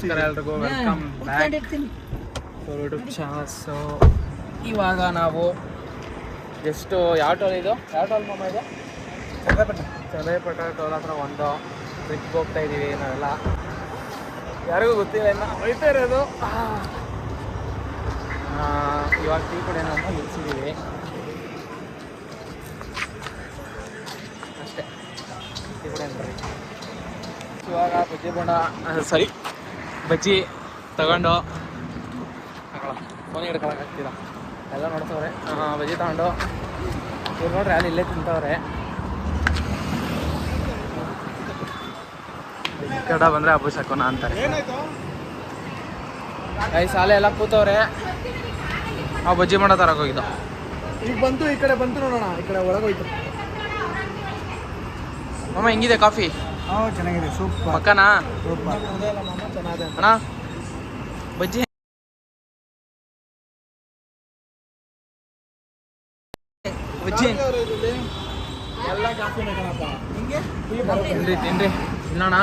ನಮಸ್ಕಾರ ಎಲ್ರಿಗೂ, welcome back to YouTube channel. So ಇವಾಗ ನಾವು ಜಸ್ಟ್ ಯಾವ ಟೋಲ್ ಇದು, ಯಾವ ಟೋಲ್ ಮಾಮ ಇದು? ಚಂದ್ರಪಟ್ಟ ಟೋಲ್ ಹತ್ರ ಒಂದು ಟ್ರಿಪ್ಗೆ ಹೋಗ್ತಾ ಇದ್ದೀವಿ ನಾವೆಲ್ಲ. ಯಾರಿಗೂ ಗೊತ್ತಿಲ್ಲ ಇನ್ನು ಹೋಯ್ತಾ ಇರೋದು. ಇವಾಗ ಟೀ ಕುಡಿಯೋಣ ಅಂತ ನಿಲ್ಸಿದ್ದೀವಿ ಅಷ್ಟೇ. ಟೀ ಕುಡಿಯೋಣ ಬರ್ರಿ. ಇವಾಗ ಬಜ್ಜಿ ಬೋಂಡ ಬಜ್ಜಿ ತಗೊಂಡು ಫೋನ್ ಹಿಡ್ಕೊಳಕ್ಕಾಗ್ತಿಲ್ಲ, ಎಲ್ಲ ನೋಡ್ತವ್ರೆ. ಬಜ್ಜಿ ತಗೊಂಡು ಇವ್ರು ನೋಡ್ರಿ ಅಲ್ಲಿ ಇಲ್ಲೇ ತಿಂತವ್ರೆ. ಕಡ ಬಂದರೆ ಹಬ್ಬ ಸಾಕೋಣ ಅಂತಾರೆ. ಈ ಶಾಲೆ ಎಲ್ಲ ಕೂತವ್ರೆ. ನಾವು ಬಜ್ಜಿ ಮಾಡೋ ತರಕ್ಕೆ ಹೋಗಿದ್ದು. ಈಗ ಬಂತು, ಈ ಕಡೆ ಬಂತು ನೋಡೋಣ, ಈ ಕಡೆ ಒಳಗೋಯ್ತು. ಮಾಮ ಹೆಂಗಿದೆ ಕಾಫಿ? ಚೆನ್ನಾಗಿದೆ, ಸೂಪರ್. ಪಕ್ಕನಾ? ಸೂಪರ್ ಚೆನ್ನಾಗಿದೆ ಅಣ್ಣ ಬಜ್ಜಿ ಬಜ್ಜಿ ಎಲ್ಲ ಕಾಫಿನೇ ಕಣಪ್ಪ. ತಿನ್ರಿ ತಿನ್ನೋಣ.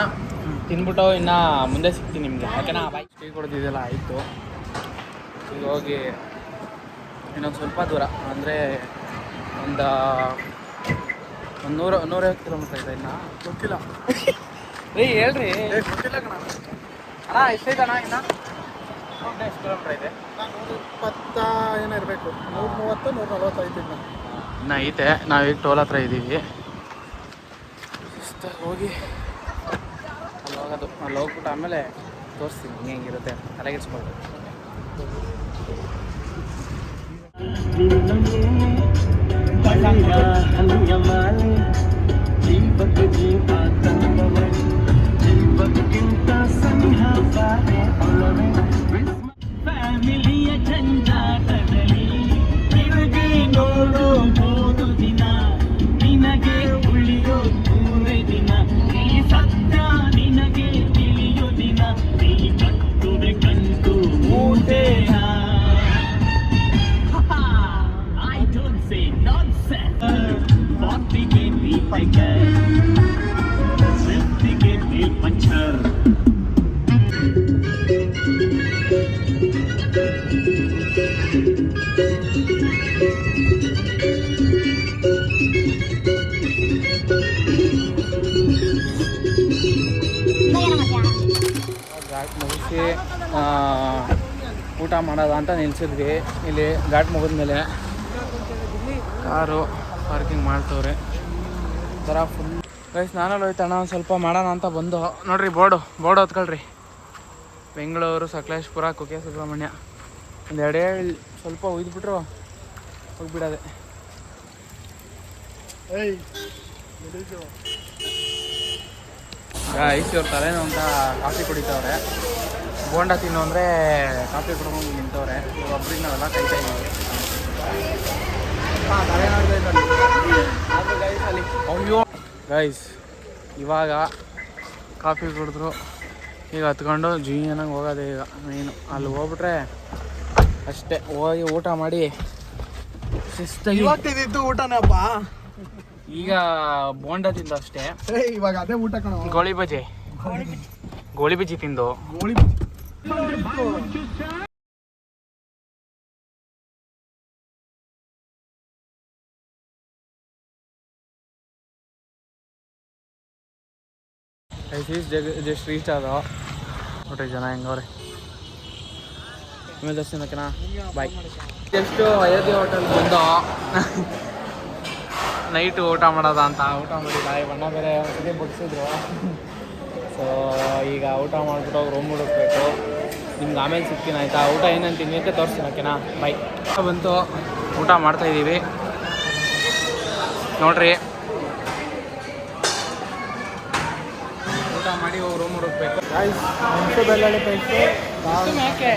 ತಿನ್ಬಿಟ್ಟು ಇನ್ನು ಮುಂದೆ ಸಿಗ್ತೀನಿ ನಿಮಗೆ, ಓಕೆನಾ? ಬಾಯ್. ಟೀ ಕೊಡ್ತಿದ್ದೆಲ್ಲ ಆಯಿತು. ಈಗ ಹೋಗಿ ಇನ್ನೊಂದು ಸ್ವಲ್ಪ ದೂರ ಅಂದರೆ ಒಂದು 150 ಕಿಲೋಮೀಟ್ರ್ ಇದೆ. ಇನ್ನು ಗೊತ್ತಿಲ್ಲ ರೀ, ಹೇಳ್ರಿ. ಗೊತ್ತಿಲ್ಲ ಕಣ ಅಣ್ಣ ಎಷ್ಟೈತೆ ಅಣ್ಣ? ಇನ್ನು ಎಷ್ಟು ಕಿಲೋಮೀಟ್ರ್ ಇದೆ? 120 ಏನೋ ಇರಬೇಕು. 130 145 ಇನ್ನು ಐತೆ. ನಾವೀಗ ಟೋಲ್ ಹತ್ರ ಇದ್ದೀವಿ. ಹೋಗಿ ಅಲ್ಲಿ ಹೋಗೋದು. ಅಲ್ಲಿ ಹೋಗ್ಬಿಟ್ಟು ಆಮೇಲೆ ತೋರಿಸ್ತೀನಿ ಹೆಂಗಿರುತ್ತೆ. ತಲೆಗೆಡ್ಸ್ಕೊಳ್ಬೇಕು. ಫ್ಯಾಮಿಲಿಯ ಜಂಜಾಟದಲ್ಲಿ ನಿನಗೆ ನೋಡಬಹುದು ದಿನ, ನಿನಗೆ ಉಳಿಯೋ ಮೂರೇ ದಿನ, ಈ ಸತ್ಯ ನಿನಗೆ ತಿಳಿಯೋ ದಿನ, ನೀ ಕಟ್ಟುವೆ ಕಂಡು ಮೂಟೆಯ. I don't say nonsense. 40ಗೆ ದೀಪಕ್ಕೆ 50ಗೆ ನೀಲ್ ಪಂಚರ್. ಘಾಟ್ ಮುಗಿಸಿ ಊಟ ಮಾಡೋದ ಅಂತ ನಿಲ್ಸಿದ್ವಿ. ಇಲ್ಲಿ ಘಾಟ್ ಮುಗಿದ್ಮೇಲೆ ಕಾರು ಪಾರ್ಕಿಂಗ್ ಮಾಡ್ತವ್ರೆ ಥರ ಫುಲ್. ಗೈಸ್ ನಾನಲ್ಲಿ ಹೋಯ್ತಣ್ಣ ಒಂದು ಸ್ವಲ್ಪ ಮಾಡೋಣ ಅಂತ ಬಂದು ನೋಡ್ರಿ, ಬೋರ್ಡ್ ಹೊತ್ಕೊಳ್ರಿ. ಬೆಂಗಳೂರು, ಸಕಲೇಶ್ಪುರ, ಕುಕ್ಕೆ ಸುಬ್ರಹ್ಮಣ್ಯ. ಒಂದು ಎರಡೇ ಸ್ವಲ್ಪ ಒಯ್ದುಬಿಟ್ರು ಹೋಗ್ಬಿಡೋದೆ. ಗೈಸ್ ಇವ್ರು ತಲೆನೋ ಅಂತ ಕಾಫಿ ಕುಡಿತವ್ರೆ. ಬೋಂಡ ತಿನ್ನು ಅಂದರೆ ಕಾಫಿ ಕುಡ್ಕೊಂಡು ನಿಂತವ್ರೆ. ಒಬ್ರಿಗೆ ನಾವೆಲ್ಲ ಕೈತಾ ಇದ್ದೀವಿ. ಅಯ್ಯೋ ಗೈಸ್, ಇವಾಗ ಕಾಫಿ ಕುಡಿದ್ರು. ಈಗ ಹತ್ಕೊಂಡು ಜೀವನಾಗ ಹೋಗೋದೆ. ಈಗ ಮೇನು ಅಲ್ಲಿ ಹೋಗ್ಬಿಟ್ರೆ ಅಷ್ಟೇ. ಹೋಗಿ ಊಟ ಮಾಡಿ ಶಿಸ್ತಾಗಿ ಇವತ್ತಿದ್ದು ಊಟನಪ್ಪ. ಈಗ ಬೋಂಡ ತಿಂದು ಅಷ್ಟೇ. ಇವಾಗ ಅದೇ ಊಟ ಕಣ. ಗೋಳಿ ಬಜ್ಜಿ ತಿಂದು ಗೋಳಿ ಜಸ್ಟ್ ರೀಚ್ ಆದ ನೋಡ್ರಿ ಜನ ಹೆಂಗವ್ರೆ. ಆಮೇಲೆ ದರ್ಶನಕ್ಕೆನಾ ಬಾಯ್. ಜಸ್ಟು ಅಯೋಧ್ಯೆ ಹೋಟೆಲ್ ಬಂದು ನೈಟು ಊಟ ಮಾಡೋದ ಅಂತ ಊಟ ಮಾಡಿಲ್ಲ. ಬಣ್ಣ ಬೇರೆ ಒಂದ್ಸತಿ ಬಡಿಸಿದ್ರು. ಸೊ ಈಗ ಊಟ ಮಾಡಿಬಿಟ್ಟು ರೂಮ್ ಹುಡುಕ್ಬೇಕು. ನಿಮ್ಗೆ ಆಮೇಲೆ ಸಿಗ್ತೀನಿ ಆಯಿತಾ? ಊಟ ಏನಂತ ತಿನ್ನೋಕ್ಕೆ ತೋರಿಸ್ತೀನಿ, ಓಕೆನಾ? ಬಾಯ್. ಬಂತು, ಊಟ ಮಾಡ್ತಾಯಿದ್ದೀವಿ ನೋಡ್ರಿ. ಊಟ ಮಾಡಿ ಹೋಗಿ ರೂಮ್ ಹುಡುಕ್ಬೇಕು. ಮೆಣಸು ಬೆಳ್ಳುಳ್ಳಿ ಪೇಸ್ಟು ಯಾಕೆ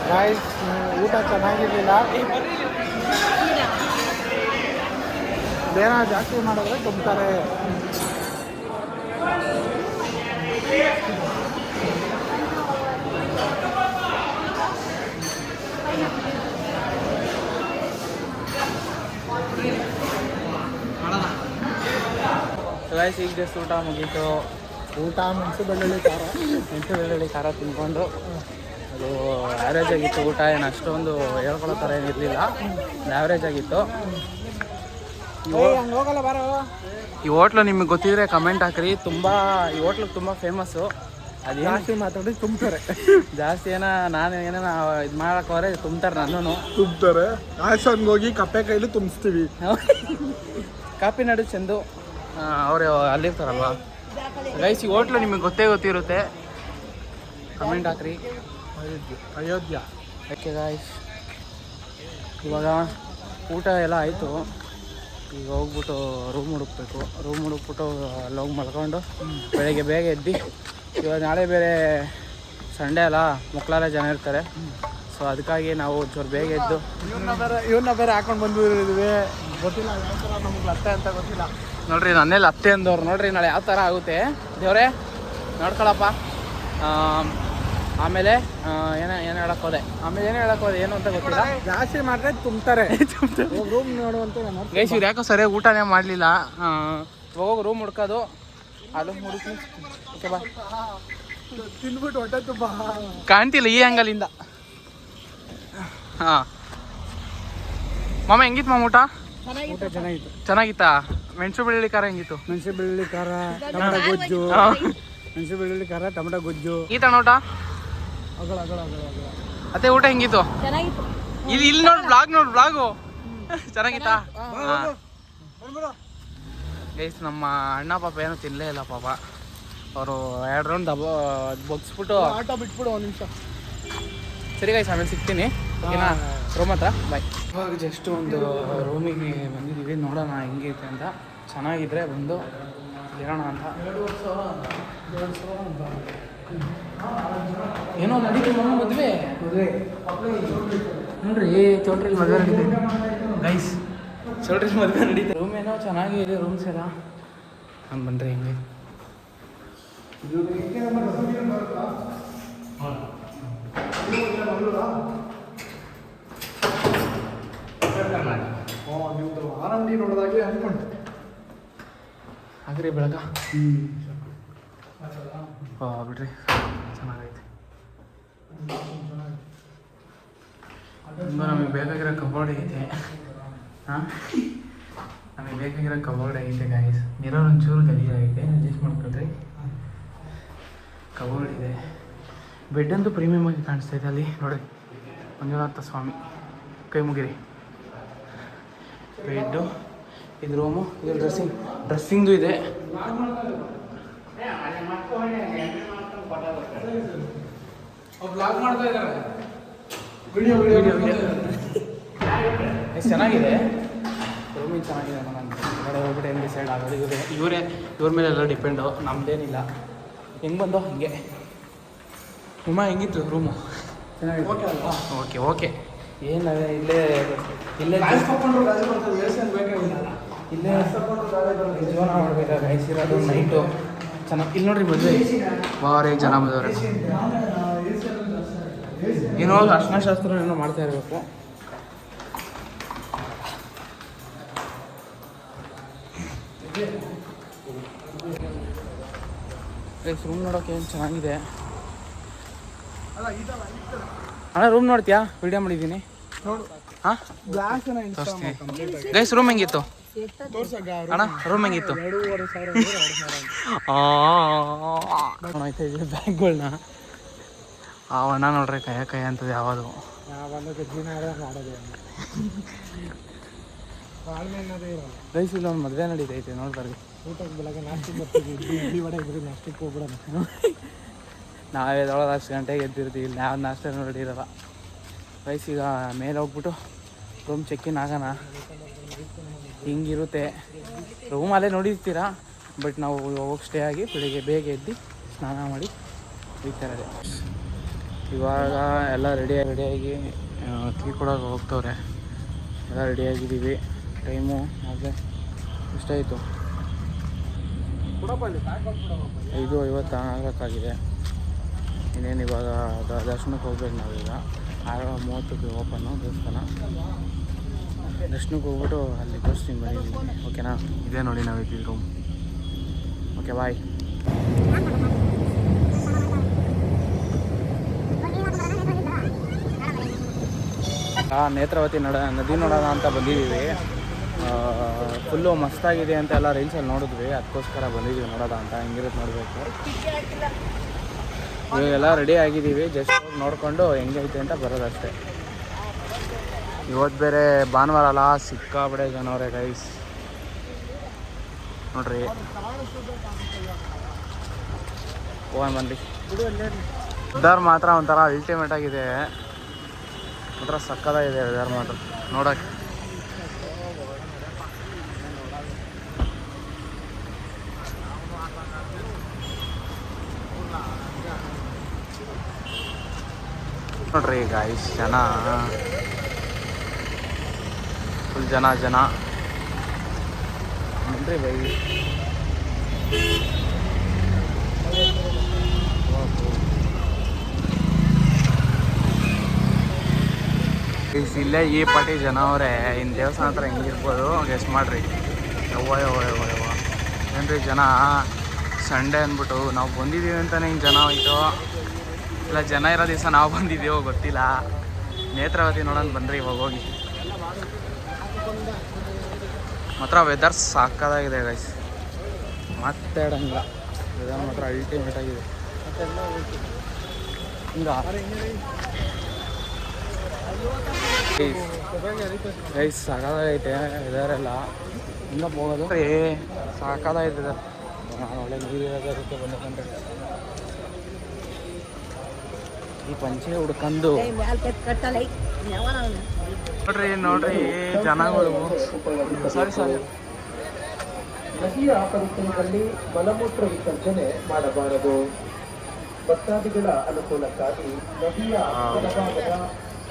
ಗೈಸ್, ಊಟ ಚೆನ್ನಾಗಿರಲಿಲ್ಲ. ಬೇರೆ ಜಾಸ್ತಿ ಮಾಡಿದ್ರೆ ತುಂಬ್ತಾರೆ. ಗೈಸ್ ಈಗ ಜಸ್ಟ್ ಊಟ ಮುಗೀತು. ಊಟ ಮೆಣಸು ಬೆಳ್ಳುಳ್ಳಿ ಖಾರ. ಮೆಣಸು ಬೆಳ್ಳುಳ್ಳಿ ಖಾರ ತಿನ್ಕೊಂಡು ಅದು ಆ್ಯಾವ್ರೇಜ್ ಆಗಿತ್ತು ಊಟ. ಏನು ಅಷ್ಟೊಂದು ಹೇಳ್ಕೊಳ್ಳೋ ಥರ ಏನಿರಲಿಲ್ಲ, ಆ್ಯಾವ್ರೇಜ್ ಆಗಿತ್ತು. ಹಂಗೆ ಹೋಗಲ್ಲ ಬಾರೋ. ಈ ಹೋಟ್ಲು ನಿಮಗೆ ಗೊತ್ತಿದ್ರೆ ಕಮೆಂಟ್ ಹಾಕ್ರಿ. ತುಂಬ ಈ ಹೋಟ್ಲಿಗೆ ತುಂಬ ಫೇಮಸ್ಸು. ಅದೇನು ಜಾಸ್ತಿ ಮಾತಾಡಿ ತುಂಬ್ತಾರೆ. ಜಾಸ್ತಿ ನಾನು ಏನೇನ ಇದು ಮಾಡಕ್ಕೆ ಹೋದ್ರೆ ತುಂಬ್ತಾರೆ, ನನ್ನೂ ತುಂಬ್ತಾರೆ. ಹಾಸನ್ಗೆ ಹೋಗಿ ಕಪ್ಪೆ ಕೈಲಿ ತುಂಬಿಸ್ತೀವಿ. ಕಾಪಿ ನಡು ಚೆಂದು ಅವರು ಅಲ್ಲಿರ್ತಾರಲ್ವ. ಗೈಸ್ ಈ ಹೋಟ್ಲು ನಿಮಗೆ ಗೊತ್ತಿರುತ್ತೆ, ಕಮೆಂಟ್ ಹಾಕ್ರಿ. ಅಯೋಧ್ಯ. ಓಕೆ ಗಾಯ್ಸ್, ಇವಾಗ ಊಟ ಎಲ್ಲ ಆಯಿತು. ಈಗ ಹೋಗ್ಬಿಟ್ಟು ರೂಮ್ ಹುಡುಕ್ಬೇಕು. ರೂಮ್ ಹುಡುಕ್ಬಿಟ್ಟು ಅಲ್ಲಿ ಹೋಗಿ ಮಲ್ಕೊಂಡು ಬೆಳಗ್ಗೆ ಬೇಗ ಎದ್ದು, ಇವಾಗ ನಾಳೆ ಬೇರೆ ಸಂಡೇ ಅಲ್ಲ, ಮಕ್ಕಳೆಲ್ಲ ಜನ ಇರ್ತಾರೆ. ಸೊ ಅದಕ್ಕಾಗಿ ನಾವು ಚೂರು ಬೇಗ ಎದ್ದು ಇವನ್ನ ಬೇರೆ ಹಾಕೊಂಡು ಬಂದಿದ್ದೀವಿ. ಗೊತ್ತಿಲ್ಲ ಯಾವ ಥರ ನಮಗೆ ಅತ್ತೆ ಅಂತ ಗೊತ್ತಿಲ್ಲ. ನೋಡ್ರಿ ನನ್ನೆಲ್ಲ ಅತ್ತೆ ಅಂದವ್ರು. ನೋಡ್ರಿ ನಾಳೆ ಯಾವ ಥರ ಆಗುತ್ತೆ ದೇವ್ರೇ ನೋಡ್ಕೊಳಪ್ಪ. ಆಮೇಲೆ ಏನು ಹೇಳಕ್ಕೆ ಹೋದೆ ಏನು ಅಂತ ಗೊತ್ತಿಲ್ಲ. ಜಾಸ್ತಿ ಮಾಡಿದ್ರೆ ತುಂಬ್ತಾರೆ. ರೂಮ್ ನೋಡುವಂತ ಗೈಸ್ ಇವ್ರು ಯಾಕೋ ಸರಿಯಾಗಿ ಊಟನೇ ಮಾಡಲಿಲ್ಲ. ಹೋಗಿ ರೂಮ್ ಹುಡ್ಕೋದು, ಅದು ಹುಡುಕಿ. ಓಕೆ ಬಾ. ತಿಂದ್ಬಿಟ್ಟು ಹೊಟ್ಟೆ ತುಂಬ ಕಾಣ್ತಿಲ್ಲ ಈ ಆ್ಯಂಗಲಿಂದ. ಹಾಂ ಮಾಮ ಹೆಂಗಿತ್ತು ಮಾಮ ಊಟ? ಊಟ ಚೆನ್ನಾಗಿತ್ತು. ಚೆನ್ನಾಗಿತ್ತಾ? ಮೆಣಸು ಬೆಳ್ಳುಳ್ಳಿ ಖಾರ ಹೆಂಗಿತ್ತು? ಮೆಣಸು ಬೆಳ್ಳುಳ್ಳಿ ಖಾರ, ಟೊಮೆಟೊ ಗೊಜ್ಜು. ಮೆಣಸು ಬೆಳ್ಳುಳ್ಳಿ ಖಾರ, ಟೊಮೆಟೊ ಗೊಜ್ಜು. ಈ ತಣ್ಣ ಊಟ ಅಗಳ ಅತ್ತೆ ಊಟ ಹೆಂಗಿತ್ತು? ಇಲ್ಲಿ ನೋಡಿ ಬ್ಲಾಗು ಚೆನ್ನಾಗಿತ್ತಾ? ಗೈಸ್ ನಮ್ಮ ಅಣ್ಣ ಪಾಪ ಏನೂ ತಿನ್ನಲೇ ಇಲ್ಲ ಪಾಪ. ಅವರು 2 ರೌಂಡ್ ಬಗ್ಸ್ಬಿಟ್ಟು ಆಟೋ ಬಿಟ್ಬಿಡು ಒಂದು ನಿಮಿಷ. ಸರಿ ಗೈಸ್, ಆಮೇಲೆ ಸಿಗ್ತೀನಿ ಓಕೆನಾ ರೂಮ್ ಹತ್ರ. ಬಾಯ್. ಇವಾಗ ಜಸ್ಟ್ ಒಂದು ರೂಮಿಗೆ ಬಂದಿದ್ದೀವಿ, ನೋಡೋಣ ಹೆಂಗೈತೆ ಅಂತ. ಚೆನ್ನಾಗಿದ್ರೆ ಬಂದು ಇರೋಣ ಅಂತ. ಏನೋ ನಡೀತು ಮಮ್ಮ ಮದುವೆ ನೋಡ್ರಿ. ಚೌಟ್ರಿಲಿ ಮದುವೆ ನಡೀತೈತೆ ಗೈಸ್, ಚೌಟ್ರಿಲಿ ಮದುವೆ ನಡೀತೈತೆ. ರೂಮ್ ಏನೋ ಚೆನ್ನಾಗಿದೆ, ರೂಮ್ಸ್ ಎಲ್ಲ. ನಾನು ಬನ್ರಿ ಹೆಂಗೆ ಆರಂಭಿ ನೋಡೋದಾಗಿ ಅನ್ಕೊಂಡೆ. ಹಾಗ್ರಿ ಬೆಳಗ ಬಿಡ್ರಿ, ಚೆನ್ನಾಗೈತೆ. ತುಂಬ ನಮಗೆ ಬೇಕಾಗಿರೋ ಕಬೋರ್ಡ್ ಐತೆ. ಹಾಂ ನಮಗೆ ಬೇಕಾಗಿರೋ ಕಬೋರ್ಡ್ ಐತೆ ಗಾಯ್ಸ್. ಮಿರರ್ ಒಂಚೂರು ಗಲೀಜಾಗೈತೆ, ಅಡ್ಜಸ್ಟ್ ಮಾಡ್ಕೊಳ್ರಿ. ಕಬೋರ್ಡ್ ಇದೆ. ಬೆಡ್ ಅಂತೂ ಪ್ರೀಮಿಯಮ್ ಆಗಿ ಕಾಣಿಸ್ತಾ ಇದೆ ಅಲ್ಲಿ ನೋಡಿ. ಮಂಜುನಾಥ ಸ್ವಾಮಿ ಕೈ ಮುಗಿರಿ. ಬೆಡ್ಡು, ಇದು ರೂಮು, ಇದು ಡ್ರೆಸ್ಸಿಂಗ್ದು ಇದೆ. ಎಷ್ಟು ಚೆನ್ನಾಗಿದೆ ರೂಮಿಂಗ್, ಚೆನ್ನಾಗಿದೆ. ನಾನು ಹೊರಗಡೆ ಹೋಗ್ಬಿಟ್ಟು ಏನು ಡಿಸೈಡ್ ಆಗೋದು ಇವ್ರ ಮೇಲೆ ಎಲ್ಲ ಡಿಪೆಂಡು, ನಮ್ಮದೇನಿಲ್ಲ. ಹೆಂಗೆ ಬಂದೋ ಹಾಗೆ. ನಿಮ್ಮ ಹೆಂಗಿತ್ತು ರೂಮು? ಚೆನ್ನಾಗಿದೆ. ಓಕೆ ಏನು ಇಲ್ಲೇ ಜೀವನ ಮಾಡಬೇಕಾಗ ಗೈಸಿರೋದು ನೈಟು ಚೆನ್ನಾಗಿ. ಇಲ್ಲಿ ನೋಡ್ರಿ ಮದುವೆ ವಾರೇ ಜನ ಬಂದವ್ರೆ. ಏನೋ ಅರ್ಶನಶಾಸ್ತ್ರ ಏನೋ ಮಾಡ್ತಾ ಇರಬೇಕು. ರೂಮ್ ನೋಡೋಕೆ ಏನು ಚೆನ್ನಾಗಿದೆ. ಅಣ್ಣ ರೂಮ್ ನೋಡ್ತೀಯಾ? ವಿಡಿಯೋ ಮಾಡಿದ್ದೀನಿ ಹಾಂ. ಗೈಸ್ ರೂಮ್ ಹೆಂಗಿತ್ತು ಅಣ್ಣ? ರೂಮ್ ಹೆಂಗಿತ್ತು? ಆಯ್ತಾ ಇದೆ ಬ್ಯಾಗ್ಗಳನ್ನ. ಆ ಅಣ್ಣ ನೋಡ್ರಿ ಕೈ ಅಂತದ್ದು ಯಾವುದು ಗೈಸ್ ಇಲ್ಲ ಒಂದು ಮದುವೆ ನಡೀತೈತೆ ನೋಡ್ಬಾರ್ದು. ಊಟಕ್ಕೆ ಬೆಳಗ್ಗೆ ನಾಷ್ಟಕ್ಕೆ ಬರ್ತೀವಿ, ಇಡ್ಲಿ ವಡೆ ಇದ್ರೆ ನಾಷ್ಟಕ್ಕೆ ಹೋಗ್ಬಿಡೋಣ. ನಾವೇ 10 ಗಂಟೆಗೆ ಎದ್ದಿರ್ತೀವಿ, ಇಲ್ಲಿ ಯಾವ ನಾಷ್ಟ ನೋಡಿರಲ್ಲ. ಗೈಸ್ ಈಗ ಮೇಲೆ ಹೋಗ್ಬಿಟ್ಟು ರೂಮ್ ಚೆಕ್ಕಿನ್ ಆಗೋಣ. ಹಿಂಗಿರುತ್ತೆ ರೂಮಲ್ಲೇ ನೋಡಿರ್ತೀರ, ಬಟ್ ನಾವು ಹೋಗಿ ಸ್ಟೇ ಆಗಿ ಬೆಳಿಗ್ಗೆ ಬೇಗ ಎದ್ದು ಸ್ನಾನ ಮಾಡಿ ಹೋಗ್ತಾಯಿರೋದೆ. ಇವಾಗ ಎಲ್ಲ ರೆಡಿಯಾಗಿ ಟೀ ಕೊಡೋಕೆ ಹೋಗ್ತವ್ರೆ. ಎಲ್ಲ ರೆಡಿಯಾಗಿದ್ದೀವಿ. ಟೈಮು ಆದರೆ ಎಷ್ಟಾಯಿತು? 5:50 ಇನ್ನೇನು ಇವಾಗ ದರ್ಶನಕ್ಕೆ ಹೋಗ್ಬೇಕು. ನಾವೀಗ 6:30ಕ್ಕೆ ಓಪನ್ನು ದೇವಸ್ಥಾನ. ದರ್ಶನಕ್ಕೆ ಹೋಗ್ಬಿಟ್ಟು ಅಲ್ಲಿ ತೋರಿಸ್ತೀನಿ ಬಂದಿದ್ದೀನಿ ಓಕೆನಾ. ಇದೇ ನೋಡಿ ನಾವು ಇದ್ದಿದ್ದು ರೂಮ್. Okay bye. ನೇತ್ರಾವತಿ ನದಿ ನೋಡೋಣ ಅಂತ ಬಂದಿದ್ದೀವಿ. ಫುಲ್ಲು ಮಸ್ತಾಗಿದೆ ಅಂತ ಎಲ್ಲ ರೀಲ್ಸಲ್ಲಿ ನೋಡಿದ್ವಿ, ಅದಕ್ಕೋಸ್ಕರ ಬಂದಿದ್ದೀವಿ ನೋಡೋಣ ಅಂತ. ಹೆಂಗಿರುತ್ತೆ ನೋಡಬೇಕು. ಇವಾಗೆಲ್ಲ ರೆಡಿ ಆಗಿದ್ದೀವಿ, ಜಸ್ಟ್ ನೋಡಿಕೊಂಡು ಹೆಂಗೈತೆ ಅಂತ ಬರೋದಷ್ಟೇ. ಇವತ್ತು ಬೇರೆ ಭಾನುವಾರ ಅಲ್ಲ, ಸಿಕ್ಕಾಪಡೆ ಜನವರೇ ಗೈಸ್ ನೋಡ್ರಿ. ಹೋಗೋಣ ಬನ್ನಿ. ವೆದರ್ ಮಾತ್ರ ಒಂಥರ ಅಲ್ಟಿಮೇಟ್ ಆಗಿದೆ, ಒಂಥರ ಸಕ್ಕತ್ತಾಗಿದೆ ವೆದರ್ ಮಾತ್ರ ನೋಡೋಕ್ಕೆ. ನೋಡ್ರಿ ಗೈಸ್, ಜನ ಫುಲ್ ಜನ ನೋಡ್ರಿ ಬೈ. ಇಲ್ಲೇ ಈ ಪಾಟಿ ಜನ ಅವರೇ. ಇನ್ನು ದೇವಸ್ಥಾನ ಹತ್ರ ಹೆಂಗಿರ್ಬೋದು ಗೆಸ್ಟ್ ಮಾಡ್ರಿ. ಯವ್ವ ಏನ್ರಿ ಜನ. ಸಂಡೇ ಅಂದ್ಬಿಟ್ಟು ನಾವು ಬಂದಿದ್ದೀವಿ ಅಂತಲೇ ಹಿಂಗೆ ಜನ ಹೋಯ್ತು, ಇಲ್ಲ ಜನ ಇರೋ ದಿವಸ ನಾವು ಬಂದಿದ್ದೀವೋ ಗೊತ್ತಿಲ್ಲ. ನೇತ್ರಾವತಿ ನೋಡೋಣ ಬನ್ನಿರಿ ಇವಾಗ ಹೋಗಿ. ಮಾತ್ರ ವೆದರ್ ಸಾಕಾಗಿದೆ ಗೈಸ್, ಮಾತಾಡಂಗಿಲ್ಲ. ವೆದರ್ ಮಾತ್ರ ಅಲ್ಟಿಮೇಟ್ ಆಗಿದೆ. ಗೈಸ್ ಸಾಕಾಗೈತೆ ವೆದರೆಲ್ಲ. ಹಿಂಗೆ ಹೋಗೋದು ಸಾಕಾಗೈತೆ ವೆದರ್. ನಾನು ಒಳ್ಳೆ ನೀರಿರೋದಕ್ಕೆ ಬಂದಕ್ಕಂದ್ರೆ ಈ ಪಂಚೆ ಹುಡ್ಕೊಂಡು ನೋಡ್ರಿ ಜನಗಳು. ಸಾರಿ ನದಿಯ ಪರಿಸರದಲ್ಲಿ ಮಲಮೂತ್ರ ವಿಸರ್ಜನೆ ಮಾಡಬಾರದು. ಭಕ್ತಾದಿಗಳ ಅನುಕೂಲಕ್ಕಾಗಿ ನದಿಯ ಬಲಭಾಗದ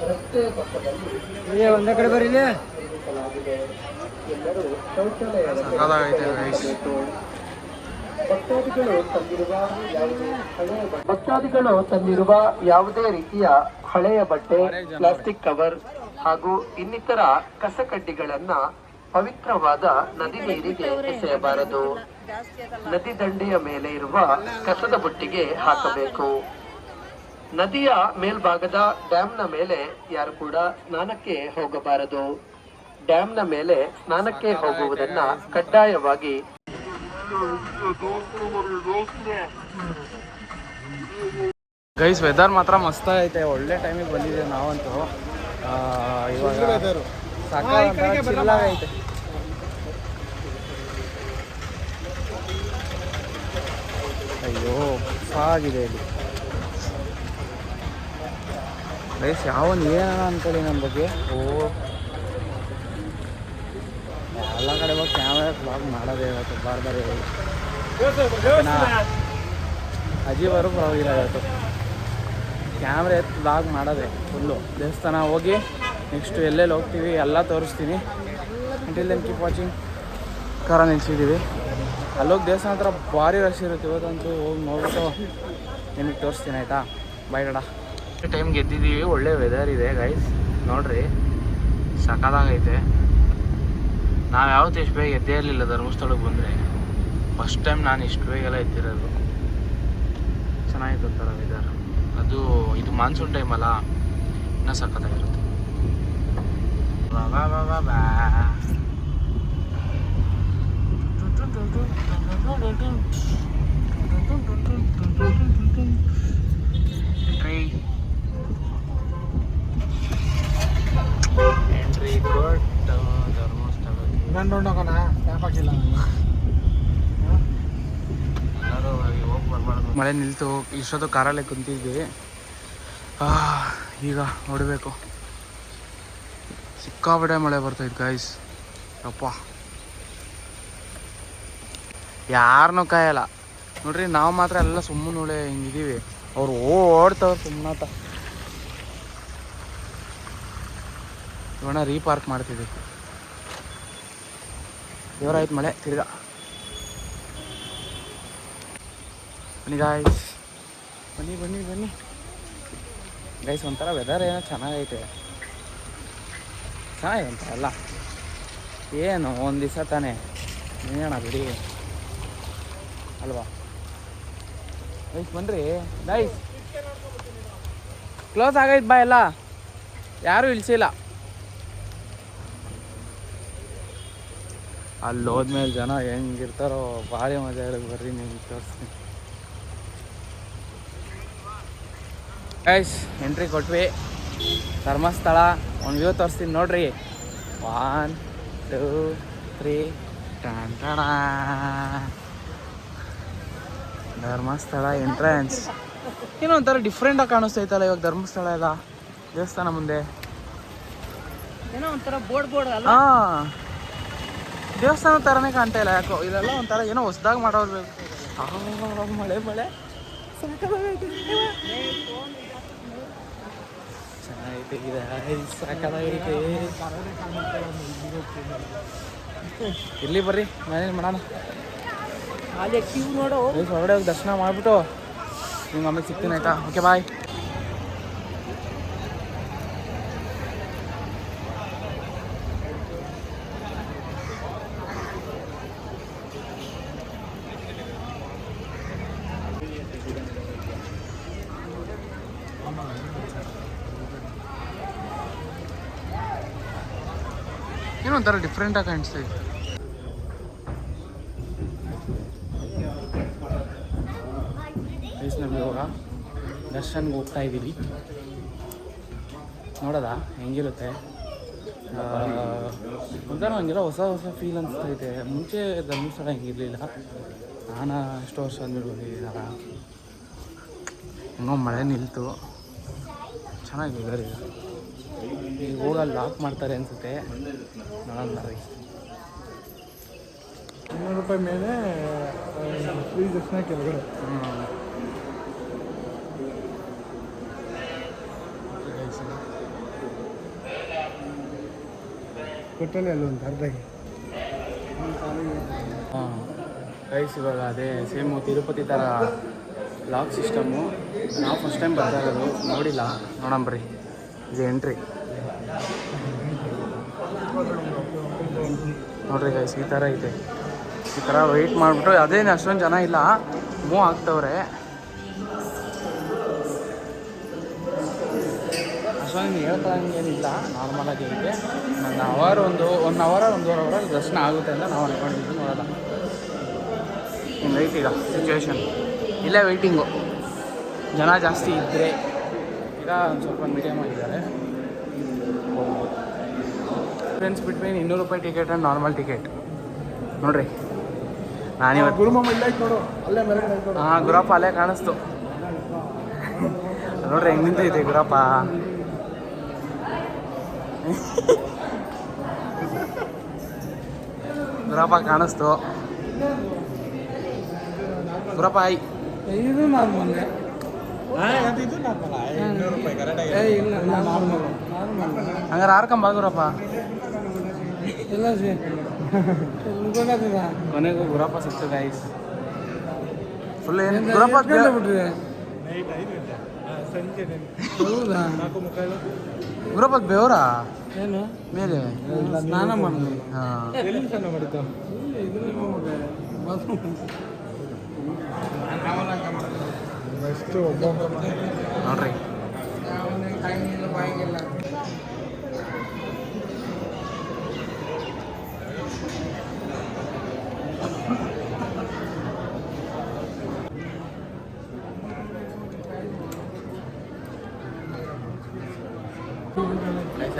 ರಸ್ತೆ ಪಕ್ಕದಲ್ಲಿ ಒಂದೇ ಕಡೆ ನಿರ್ಮಿಸಲಾಗಿದೆ. ಎಲ್ಲರೂ ಶೌಚಾಲಯವನ್ನು ಭಕ್ತಾದಿಗಳು ತಂದಿರುವ ಯಾವುದೇ ರೀತಿಯ ಹಳೆಯ ಬಟ್ಟೆ, ಪ್ಲಾಸ್ಟಿಕ್ ಕವರ್ ಹಾಗೂ ಇನ್ನಿತರ ಕಸಕಡ್ಡಿಗಳನ್ನ ಪವಿತ್ರವಾದ ನದಿ ನೀರಿಗೆ ಎಸೆಯಬಾರದು. ನದಿ ದಂಡೆಯ ಮೇಲೆ ಇರುವ ಕಸದ ಬುಟ್ಟಿಗೆ ಹಾಕಬೇಕು. ನದಿಯ ಮೇಲ್ಭಾಗದ ಡ್ಯಾಮ್ನ ಮೇಲೆ ಯಾರು ಕೂಡ ಸ್ನಾನಕ್ಕೆ ಹೋಗಬಾರದು. ಡ್ಯಾಮ್ನ ಮೇಲೆ ಸ್ನಾನಕ್ಕೆ ಹೋಗುವುದನ್ನ ಕಡ್ಡಾಯವಾಗಿ. ಗೈಸ್ ವೆದರ್ ಮಾತ್ರ ಮಸ್ತ್ ಐತೆ, ಒಳ್ಳೆ ಟೈಮಿಗೆ ಬಂದಿದ್ದೀವಿ ನಾವಂತೂ. ಇವಾಗ ಸಾಕಾಗೈತೆ. ಅಯ್ಯೋ ಸಾಗಿದೆ ಇಲ್ಲಿ ಗೈಸ್. ಯಾವನ್ ಏನ ಅನ್ಕೊಳ್ಳಿ ನನ್ನ ಬಗ್ಗೆ. ಎಲ್ಲ ಕಡೆ ಹೋಗಿ ಕ್ಯಾಮ್ರಾ ಬ್ಲಾಗ್ ಮಾಡೋದೇ ಇವತ್ತು ಬಾರ್ಬಾರಿ. ಅಜೀವರು ಪರವಾಗಿಲ್ಲ ಇವತ್ತು ಕ್ಯಾಮ್ರಾ ಎತ್ತು ಬ್ಲಾಗ್ ಮಾಡೋದೆ ಫುಲ್ಲು. ದೇವಸ್ಥಾನ ಹೋಗಿ ನೆಕ್ಸ್ಟು ಎಲ್ಲೆಲ್ಲಿ ಹೋಗ್ತೀವಿ ಎಲ್ಲ ತೋರಿಸ್ತೀನಿ. Until then keep watching. ಕಾರ ನಿಲ್ಸಿದ್ದೀವಿ, ಅಲ್ಲೋಗಿ ದೇವಸ್ಥಾನ ಹತ್ರ ಭಾರಿ ರಶ್ ಇರುತ್ತೆ. ಇವತ್ತಂತೂ ಹೋಗಿ ನೋಡ್ಬಿಟ್ಟು ನಿಮಗೆ ತೋರಿಸ್ತೀನಿ ಆಯಿತಾ. ಬಾಯ್ ಡಾಡ. ಟೈಮ್ಗೆ ಎದ್ದಿದ್ದೀವಿ, ಒಳ್ಳೆ ವೆದರ್ ಇದೆ ಗೈಸ್ ನೋಡ್ರಿ, ಸಖತ್ತಾಗೈತೆ. ನಾವು ಯಾವತ್ತೂ ಇಷ್ಟು ಬೇಗ ಎದ್ದೇ ಇರಲಿಲ್ಲ ಧರ್ಮಸ್ಥಳಕ್ಕೆ ಬಂದರೆ. ಫಸ್ಟ್ ಟೈಮ್ ನಾನು ಇಷ್ಟು ಬೇಗೆಲ್ಲ ಎದ್ದಿರೋದು. ಚೆನ್ನಾಗಿತ್ತು ಒಂಥರ ವೆದರ್. ಅದು ಇದು ಮಾನ್ಸೂನ್ ಟೈಮ್ ಅಲ್ಲ, ಇನ್ನೂ ಸಖತ್ತಾಗಿರುತ್ತೆ. ಎಂಟ್ರಿ ಕೊಟ್ಟು ಧರ್ಮಸ್ಥಳಕ್ಕೆ ಗಂಡೋಣ ಟ್ಯಾಪ್ ಹಾಕಿಲ್ಲ. ಎಲ್ಲರೂ ಹೋಗಿ ಬರಬಾರ್ದು. ಮಳೆ ನಿಲ್ತು, ಇಷ್ಟೊತ್ತು ಕಾರಲ್ಲೇ ಕುಂತಿದ್ವಿ. ಈಗ ನೋಡಬೇಕು, ಸಿಕ್ಕಾಪಟ್ಟೆ ಮಳೆ ಬರ್ತೈತೆ ಗೈಸ್. ಅಪ್ಪ ಯಾರನ್ನೂ ಕಾಯಲ್ಲ ನೋಡ್ರಿ. ನಾವು ಮಾತ್ರ ಎಲ್ಲ ಸುಮ್ಮನೆ ಒಳ್ಳೆ ಹಿಂಗಿದ್ದೀವಿ, ಅವ್ರು ಓಡ್ತವ್ರು ಸುಮ್ಮನಾತ. ಇವಣ್ಣ ರೀಪಾರ್ಕ್ ಮಾಡ್ತಿದ್ವಿ. ಜೋರಾಯ್ತು ಮಳೆ ತಿರ್ಗಾ. ಬನ್ನಿ ಗಾಯ್ಸ್, ಬನ್ನಿ ಬನ್ನಿ ಬನ್ನಿ ಗೈಸ್. ಒಂಥರ ವೆದರ್ ಏನೋ ಚೆನ್ನಾಗೈತೆ, ಚೆನ್ನಾಗಿದೆ ಒಂಥರ ಅಲ್ಲ. ಏನು ಒಂದು ದಿವಸ ತಾನೇ ನೀಣ ಬಿಡಿ. ಅಲ್ವಾ ಗೈಸ್ ಬನ್ರಿ ಗೈಸ್. ಕ್ಲೋಸ್ ಆಗೈತೆ ಬಾ ಎಲ್ಲ, ಯಾರೂ ಇಳಿಸಿಲ್ಲ. ಅಲ್ಲಿ ಹೋದ್ಮೇಲೆ ಜನ ಹೆಂಗಿರ್ತಾರೋ ಭಾರಿ ಮಜಾ ಇರೋದು. ಬರ್ರಿ ನೀವು ತೋರಿಸ್ತೀನಿ ಗೈಸ್. ಎಂಟ್ರಿ ಕೊಟ್ವಿ ಧರ್ಮಸ್ಥಳ. ಒಂದು ವ್ಯೂ ತೋರಿಸ್ತೀನಿ ನೋಡ್ರಿ. 1 2 3 ಟಣ. ಧರ್ಮಸ್ಥಳ ಎಂಟ್ರೆನ್ಸ್ ಏನೋ ಒಂಥರ ಡಿಫ್ರೆಂಟಾಗಿ ಕಾಣಿಸ್ತೈತಲ್ಲ ಇವಾಗ ಧರ್ಮಸ್ಥಳ ಎಲ್ಲ ದೇವಸ್ಥಾನ ಮುಂದೆ. ಏನೋ ಒಂಥರ ಬೋರ್ಡ್ ಅಲ್ಲ. ಹಾಂ, ದೇವಸ್ಥಾನ ಥರನೇ ಕಾಣ್ತಾ ಇಲ್ಲ ಯಾಕೋ. ಇದೆಲ್ಲ ಒಂಥರ ಏನೋ ಹೊಸ್ದಾಗಿ ಮಾಡೋರು. ಮಳೆ ಮಳೆ ಚೆನ್ನಾಗೈತೆ, ಸಾಕಾಗೈತೆ. ಇಲ್ಲಿ ಬರ್ರಿ, ನಾನೇನು ಮಾಡೋಣ. ಅಲ್ಲಿ ಕ್ಯೂ ನೋಡು. ಹೊರಗಡೆ ಹೋಗಿ ದರ್ಶನ ಮಾಡಿಬಿಟ್ಟು ನಿಮ್ಗೆ ಆಮೇಲೆ ಸಿಗ್ತೀನಿ ಆಯ್ತಾ. Okay bye. ಏನೋ ಒಂಥರ ಡಿಫ್ರೆಂಟಾಗಿ ಕಾಣಿಸ್ತಾ ಇತ್ತು. ನಾವು ಇವಾಗ ದರ್ಶನ್ಗೆ ಹೋಗ್ತಾ ಇದ್ದೀವಿ. ನೋಡೋದಾ ಹೆಂಗಿರುತ್ತೆ ಒಂಥರ ಹಂಗೆಲ್ಲ ಹೊಸ ಹೊಸ ಫೀಲ್ ಅನಿಸ್ತೈತೆ. ಮುಂಚೆ ಧರ್ಮಸ್ಥಳ ಹೆಂಗಿರಲಿಲ್ಲ. ನಾನು ಎಷ್ಟೋ ವರ್ಷ ಆದ್ಮೇಲೆ ಬಂದಿದ್ದೀನಲ್ಲ. ಇನ್ನೂ ಮಳೆ ನಿಲ್ತು, ಚೆನ್ನಾಗಿದೆ. ಈಗ ಹೋಗಲ್ಲಿ ಲಾಕ್ ಮಾಡ್ತಾರೆ ಅನಿಸುತ್ತೆ, ನೋಡೋಣ ರೀ. 200 ರೂಪಾಯಿ ಮೇಲೆ ಫ್ರೀ ದರ್ಶನ ಕೆಳಗಡೆ. ಕೊಟ್ಟಲ್ಲಿ ಅಲ್ಲೊಂದು ಅರ್ಧಗೆ. ಹಾಂ ಗೈಸ್, ಇವಾಗ ಅದೇ ಸೇಮು ತಿರುಪತಿ ಥರ ಲಾಕ್ ಸಿಸ್ಟಮು. ನಾವು ಫಸ್ಟ್ ಟೈಮ್ ಬರ್ತಾ ಇರೋದು, ನೋಡಿಲ್ಲ. ನೋಡೋಣ ಬರ್ರಿ. ಇದು ಎಂಟ್ರಿ ನೋಡ್ರಿ ಗೈಸ್, ಈ ಥರ ಇದೆ. ಈ ಥರ ವೆಯ್ಟ್ ಮಾಡಿಬಿಟ್ಟು ಅದೇನು ಅಷ್ಟೊಂದು ಜನ ಇಲ್ಲ, ಮೂವ್ ಆಗ್ತವ್ರೆ. ಅಷ್ಟೊಂದು ಹೇಳ್ಕೊಳ್ಳೋಂಗೇನಿಲ್ಲ, ನಾರ್ಮಲಾಗಿ ಇದೆ. ಒನ್ ಅವರ್ ಒಂದೂವರೆ ಅವರಲ್ಲಿ ದರ್ಶನ ಆಗುತ್ತೆ ಅಂತ ನಾವು ಅಂದ್ಕೊಂಡಿದ್ವಿ. ನೋಡೋಣ ವೆಯ್ಟ್. ಈಗ ಸಿಚುವೇಶನ್ ಇಲ್ಲೇ ವೆಯ್ಟಿಂಗು. ಜನ ಜಾಸ್ತಿ ಇದ್ದರೆ ಈಗ ಒಂದು ಸ್ವಲ್ಪ ಮೀಡಿಯಮ್ ಆಗಿದ್ದಾರೆ. ಡಿಫ್ರೆನ್ಸ್ ಬಿಟ್ವೀನ್ 200 ರೂಪಾಯಿ ಟಿಕೆಟ್ ಆ್ಯಂಡ್ ನಾರ್ಮಲ್ ಟಿಕೆಟ್ ನೋಡ್ರಿ. ನಾನಿವತ್ತು ಗುರುಮಮ್ಮ ಇಲ್ಲ ನೋಡು, ಅಲ್ಲೇ ಮೇಲ್ಗಡೆ ನೋಡು. ಹಾಂ, ಗುರಪ್ಪ ಅಲ್ಲೇ ಕಾಣಿಸ್ತು ನೋಡ್ರಿ ಹೆಂಗೆ ನಿಂತೈತೆ ಗುರಪ್ಪ. ಗುರಪ್ಪ ಕಾಣಿಸ್ತು. ಗುರಪ್ಪ ಆಯ್ ಇದು ನಾರ್ಮಲ್. ಇದು ನಾರ್ಮಲ್ 200 ರೂಪಾಯಿ ಕರೆಕ್ಟಾಗಿ. ಇಲ್ಲ ನಾರ್ಮಲ್. ಹಂಗಾರೆ ಆರ್ಕಂಬ ಗುರಪ್ಪ. ಇಲ್ಲ ಸರ್, ಕೊನೆಗೂ ಗುರಪ್ಪ ಸಿಕ್ತು ಗೈಸ್. ಫುಲ್ ಏನು ಗುರಪ್ಪ ಬಿಟ್ರೆ ಸಂಜೆ ಹೌದಾ? 4:30. ಗುರಪ್ಪ ಬೇವ್ರಾ ಏನು ಮೇಲೆ ಸ್ನಾನ ಮಾಡಿದ್ವಿ. ಹಾಂ, ಎಲ್ಲಿ ಸ್ನಾನ ಮಾಡಿದ್ದು? ಎಷ್ಟು ನೋಡ್ರಿ.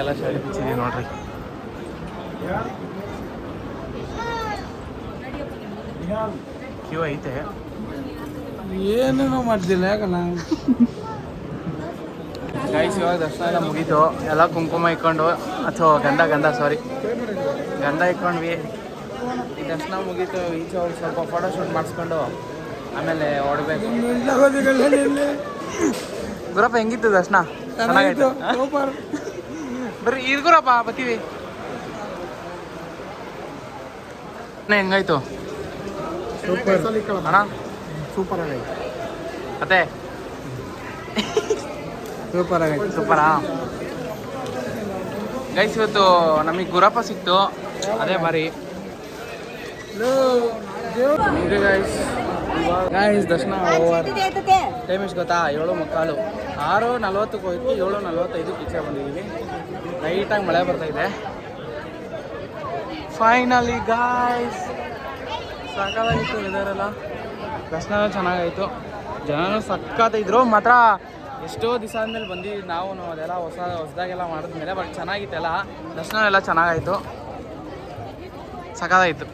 ಎಲ್ಲ ಚಳಿ ಬಿಚ್ಚಿದೆ ನೋಡ್ರಿ. ಕ್ಯೂ ಐತೆ, ಏನೇನೋ ಮಾಡ್ತಿಲ್ಲ ಯಾಕಲ್ಲ. ಗೈಸ್ ಇವಾಗ ದರ್ಶನ ಎಲ್ಲ ಮುಗೀತು. ಎಲ್ಲ ಕುಂಕುಮ ಇಕ್ಕೊಂಡು ಅಥವಾ ಗಂಧ ಇಕ್ಕೊಂಡ್ವಿ. ಈ ದರ್ಶನ ಮುಗೀತು. ಈಚೆ ಹೋಗಿ ಸ್ವಲ್ಪ ಫೋಟೋಶೂಟ್ ಮಾಡಿಸ್ಕೊಂಡು ಆಮೇಲೆ ಹೊಡ್ಬೇಕು. ಗುರಪ್ಪ ಹೆಂಗಿತ್ತು ದರ್ಶನ? ಚೆನ್ನಾಗಿತ್ತು. ಬರ್ರಿ ಇರ್ಗುರಪ್ಪ, ಬರ್ತೀವಿ. ಹೆಂಗಾಯ್ತು ಅಣ್ಣ? ಸೂಪರ್ ಆಗೈತೆ. ಮತ್ತೆ ಸೂಪರಾ ಗೈಸ್? ಇವತ್ತು ನಮಗೆ ಗುರಪ್ಪ ಸಿಕ್ತು, ಅದೇ ಬಾರಿ. ಇದು ಗೈಸ್ ಗಾಯ್ಸ್ ದರ್ಶನ ಓವರ್. ಟೈಮ್ ಎಷ್ಟು ಗೊತ್ತಾ? 7:45. 6:40 ಹೋಯ್ತು, 7:45 ಈಚೆ ಬಂದಿದ್ದೀವಿ. ಲೈಟಾಗಿ ಮಳೆ ಬರ್ತಾ ಇದೆ. ಫೈನಲಿ ಗಾಯ್ಸ್ ಸಾಕಾಗಿತ್ತು ವೆದರ್ ಎಲ್ಲ. ದರ್ಶನ ಚೆನ್ನಾಗಾಯಿತು, ಜನನೂ ಸಕ್ಕತ್ತಿದ್ರು. ಮಾತ್ರ ಎಷ್ಟೋ ದಿವಸ ಆದಮೇಲೆ ಬಂದಿದ್ದು ನಾವು ಅದೆಲ್ಲ ಹೊಸದಾಗೆಲ್ಲ ಮಾಡಿದ್ಮೇಲೆ. ಬಟ್ ಚೆನ್ನಾಗಿತ್ತೆಲ್ಲ, ದರ್ಶನ ಎಲ್ಲ ಚೆನ್ನಾಗಾಯಿತು, ಸಕ್ಕತ್ತಾಯಿತು.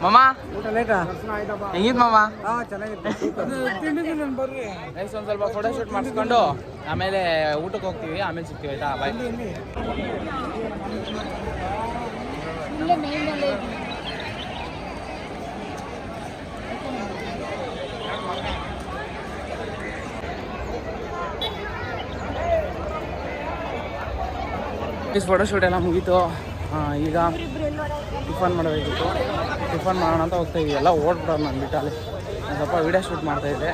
ಮಾಮ ಊಟ ಲೇಟಾ? ಹೆಂಗಿತ್ತು ಮಾಮ? ಚೆನ್ನಾಗಿತ್ತು. ನೈಸ್. ಒಂದು ಸ್ವಲ್ಪ ಫೋಟೋ ಶೂಟ್ ಮಾಡಿಸ್ಕೊಂಡು ಆಮೇಲೆ ಊಟಕ್ಕೆ ಹೋಗ್ತೀವಿ, ಆಮೇಲೆ ಸಿಗ್ತೀವಿ ಆಯ್ತಾ? ಬಾಯ್. ಫೋಟೋ ಶೂಟ್ ಎಲ್ಲ ಮುಗೀತು. ಈಗ ಟಿಫನ್ ಮಾಡಬೇಕಿತ್ತು. ಟಿಫನ್ ಮಾಡೋಣ ಅಂತ ಹೋಗ್ತಾ ಇದ್ದೀವಿ. ಎಲ್ಲ ಓಡ್ಬಿಡೋದು ನಾನು ಬಿಟ್ಟಲ್ಲಿ ಒಂದು ಸ್ವಲ್ಪ ವೀಡಿಯೋ ಶೂಟ್ ಮಾಡ್ತಾಯಿದ್ದೆ.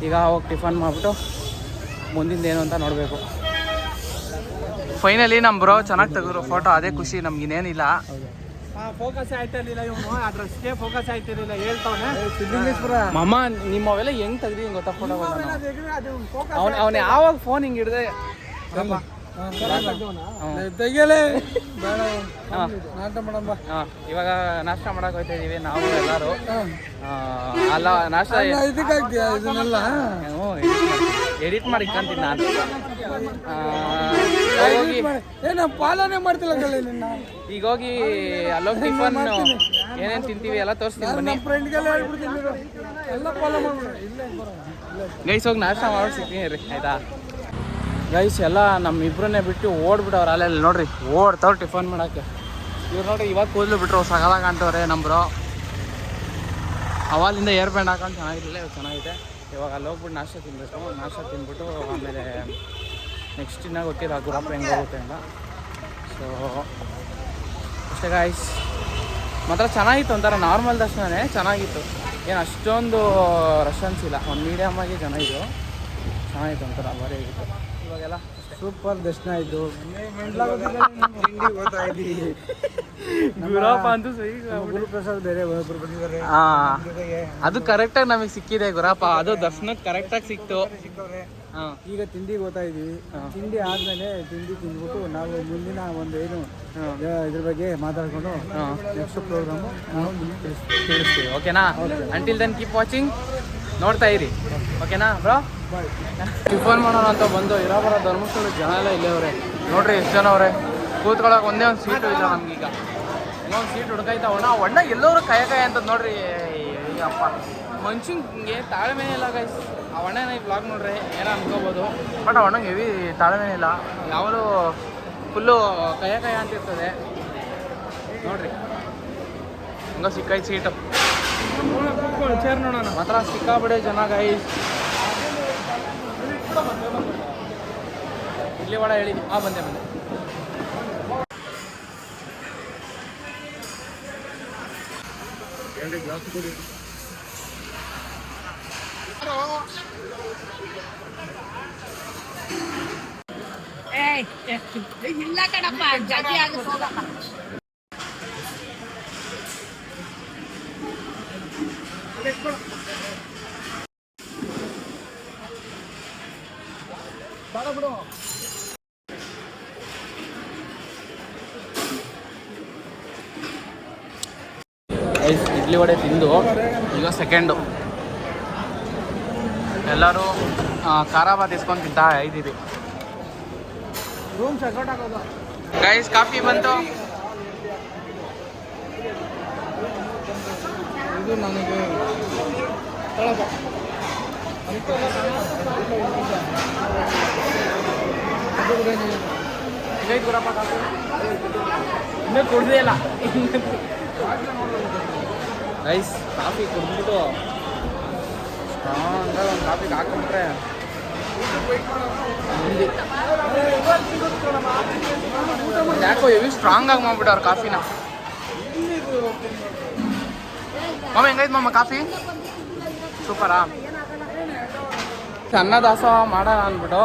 ಈಗ ಹೋಗಿ ಟಿಫನ್ ಮಾಡಿಬಿಟ್ಟು ಮುಂದಿಂದು ಏನು ಅಂತ ನೋಡಬೇಕು. ಫೈನಲಿ ನಮ್ಮ ಬ್ರೋ ಚೆನ್ನಾಗಿ ತೆಗೆದ್ರು ಫೋಟೋ, ಅದೇ ಖುಷಿ ನಮ್ಗಿನ್ನೇನಿಲ್ಲ. ಫೋಕಸ್ ಆಯ್ತಿರ್ಲಿಲ್ಲ ಇವನು, ಆ ಡ್ರೆಸ್ಗೆ ಫೋಕಸ್ ಆಯ್ತಿರ್ಲಿಲ್ಲ ಹೇಳ್ತಾವನೆ. ಮಮ್ಮ ನಿಮ್ಮವೆಲ್ಲ ಹೆಂಗ್ ತೆಗ್ದಿ ಗೊತ್ತಾ ಫೋಟೋಗಳನ್ನ? ಅವನು ಯಾವಾಗ ಫೋನ್ ಹಿಂಗೆ ಹಿಡ್ದೆ ತೆಗಿಯಲೇ ಇವಾಗ ನಾಷ್ಟ ಮಾಡಕ್ ಹೋಗ್ತಾ ಇದೀವಿ ನಾವು ಎಲ್ಲರೂ. ಅಲ್ಲ ನಾಷ್ಟ ಇದನ್ನೆಲ್ಲ ಎಡಿಟ್ ಮಾಡಿ ಇಕ್ಕಂತೀನಿ ನಾನು. ಏನ ಪಾಲನೆ ಮಾಡ್ತಿಲ್ಲ ನಿನ್ನ. ಈಗ ಹೋಗಿ ಅಲ್ಲೋಗಿ ಟಿಫನ್ ಏನೇನು ತಿಂತೀವಿ ಎಲ್ಲ ತೋರಿಸ್ತೀನಿ ಬನ್ನಿ. ಫ್ರೆಂಡ್ಗೆಲ್ಲ ಹೇಳ್ಬಿಡ್ತೀನಿ ಎಲ್ಲ ಫಾಲೋ ಮಾಡ್ಬಿಡ. ಗೈಸ್ ಹೋಗಿ ನಾಷ್ಟ ಮಾಡಿ ಸಿಗ್ತೀನಿ ರೀ ಆಯ್ತಾ? ಗೈಸ್ ಎಲ್ಲ ನಮ್ಮಿಬ್ರನ್ನೇ ಬಿಟ್ಟು ಓಡ್ಬಿಟ್ಟವ್ರು ಅಲ್ಲೆಲ್ಲ ನೋಡ್ರಿ, ಓಡ್ತಾವ್ರು ಟಿಫನ್ ಮಾಡೋಕ್ಕೆ. ಇವ್ರು ನೋಡ್ರಿ ಇವಾಗ ಕೂದಲು ಬಿಟ್ರು ಸಗಲಾಗ ಅಂತವ್ರೆ ನಮ್ರು. ಅವಾಗಿಂದ ಏರ್ ಬ್ಯಾಂಡ್ ಹಾಕೊಂಡು ಚೆನ್ನಾಗಿರಲಿಲ್ಲ, ಇವಾಗ ಚೆನ್ನಾಗಿದೆ. ಇವಾಗ ಅಲ್ಲಿ ಹೋಗ್ಬಿಟ್ಟು ನಾಷ್ಟ ತಿನ್ನಬೇಕು. ನಾಷ್ಟ ತಿಂದ್ಬಿಟ್ಟು ಆಮೇಲೆ ನೆಕ್ಸ್ಟ್ ಇನ್ನಾಗ ಗೊತ್ತಿಲ್ಲ ಗುರಪ್ಪ ಹೆಂಗೆ ಹೋಗುತ್ತೆ ಅಂತ. ಸೊ ಅಷ್ಟೇ ಗಾಯ್ಸ್. ಮಾತ್ರ ಚೆನ್ನಾಗಿತ್ತು, ಒಂಥರ ನಾರ್ಮಲ್ ದರ್ಶನನೇ ಚೆನ್ನಾಗಿತ್ತು. ಏನು ಅಷ್ಟೊಂದು ರಶ್ ಅನಿಸಿಲ್ಲ, ಒಂದು ಮೀಡಿಯಮ್ ಆಗಿ ಜನ ಇದ್ರು. ಚೆನ್ನಾಗಿತ್ತು, ಒಂಥರ ಭಾರಿ ಆಗಿತ್ತು. ಇವಾಗೆಲ್ಲ ಸೂಪರ್ ದರ್ಶನ ಆಯಿತು. ಗುರಪ್ಪ ಅಂತೂ ಸಹಿ. ಗುರುಪ್ರಸಾದ್ ಬೇರೆ ಒಬ್ಬರು ಬಂದಿದ್ದಾರೆ. ಅದು ಕರೆಕ್ಟಾಗಿ ನಮಗೆ ಸಿಕ್ಕಿದೆ ಗುರಪ್ಪ, ಅದು ದರ್ಶನಕ್ಕೆ ಕರೆಕ್ಟಾಗಿ ಸಿಕ್ತು. ಈಗ ತಿಂಡಿಗೆ ಹೋಗ್ತಾ ಇದೀವಿ. ತಿಂಡಿ ಆದ್ಮೇಲೆ ತಿಂಡಿ ತಿಂದ್ಬಿಟ್ಟು ನಾವು ಮುಂದಿನ ಒಂದು ಏನು ಇದ್ರ ಬಗ್ಗೆ ಮಾತಾಡ್ಕೊಂಡು ನೆಕ್ಸ್ಟ್ ಪ್ರೋಗ್ರಾಮು ನಾವು ತಿಳಿಸ್ತೀವಿ. ಓಕೆನಾ? ಅಂಟಿಲ್ ದೆನ್ ಕೀಪ್ ವಾಚಿಂಗ್, ನೋಡ್ತಾ ಇರಿ. ಓಕೆನಾ ಬ್ರೋ? ಟಿಫನ್ ಮಾಡೋಣ ಅಂತ ಬಂದು ಇರಾಬರ ಧರ್ಮಸ್ಥಳ ಜನ ಎಲ್ಲ ಇಲ್ಲೇ ಅವ್ರೆ ನೋಡ್ರಿ, ಎಷ್ಟು ಜನ ಅವ್ರೆ. ಕೂತ್ಕೊಳ್ಳೋಕೆ ಒಂದೇ ಒಂದು ಸೀಟು ಇಲ್ಲ ನಮಗೀಗ. ಇನ್ನೊಂದು ಸೀಟ್ ಹುಡುಕಾಯ್ತಾವಣ್ಣ. ಒಣ್ಣ ಎಲ್ಲರೂ ಕಾಯ ಅಂತ ನೋಡ್ರಿ. ಅಪ್ಪ ಮನುಷ್ಯಂಗೆ ತಾಳ್ಮೆ ಇಲ್ಲ ಗೈಸ್. ಆ ಅಣ್ಣನ ಈ ಬ್ಲಾಗ್ ನೋಡ್ರಿ ಏನೋ ಅನ್ಕೋಬೋದು, ಬಟ್ ಆ ಅಣ್ಣಂಗೆ ಹೆವಿ ತಾಳ್ಮೆ ಇಲ್ಲ. ಯಾವಾಗಲೂ ಫುಲ್ಲು ಕಯ ಅಂತಿರ್ತದೆ ನೋಡ್ರಿ. ಹಂಗ ಸಿಕ್ಕಾಯ್ತು ಸೀಟು. ಚೇರ್ ನೋಡೋಣ. ಮಾತ್ರ ಸಿಕ್ಕಾಬಿಡೆ ಜನ ಗೈಸ್. ಇಲ್ಲಿ ಒಳ ಹೇಳಿದ್ವಿ. ಬಂದೆ ಇಲ್ಲ ಕಣಪ್ಪ, ಜಾತಿ ಆಗುತ್ತೆ. ಇಡ್ಲಿ ವಡೆ ತಿಂದು ಈಗ ಸೆಕೆಂಡು ಎಲ್ಲರೂ ಖಾರ ಬಾತ್ ಇಸ್ಕೊಂಡು ತಿಂತಾ ಇದ್ದೀವಿ. ರೂಮ್ ಚೆಕ್ಔಟ್ ಆಗೋದು ಗೈಸ್. ಕಾಫಿ ಬಂತು. ಇದು ನನಗೆ ಗುರಪ್ಪ ಕಾಫಿ ಇನ್ನೂ ಕುಡ್ದೇ ಇಲ್ಲ ಗೈಸ್. ಕಾಫಿ ಕುಡಿದ್ಬಿಟ್ಟು ಸ್ಟ್ರಾಂಗಾಗಿ ಒಂದು ಕಾಫಿಗೆ ಹಾಕೊಂಡ್ಬಿಟ್ರೆ ಯಾಕೋ ಹೆವಿ ಸ್ಟ್ರಾಂಗ್ ಆಗಿ ಮಾಡ್ಬಿಟ್ಟವ್ರು ಕಾಫಿನ. ಮಾಮ ಹೆಂಗೈತೆ ಮಾಮ ಕಾಫಿ? ಸೂಪರಾ? ಅನ್ನದಾಸೋಹ ಮಾಡೋಣ ಅಂದ್ಬಿಟ್ಟು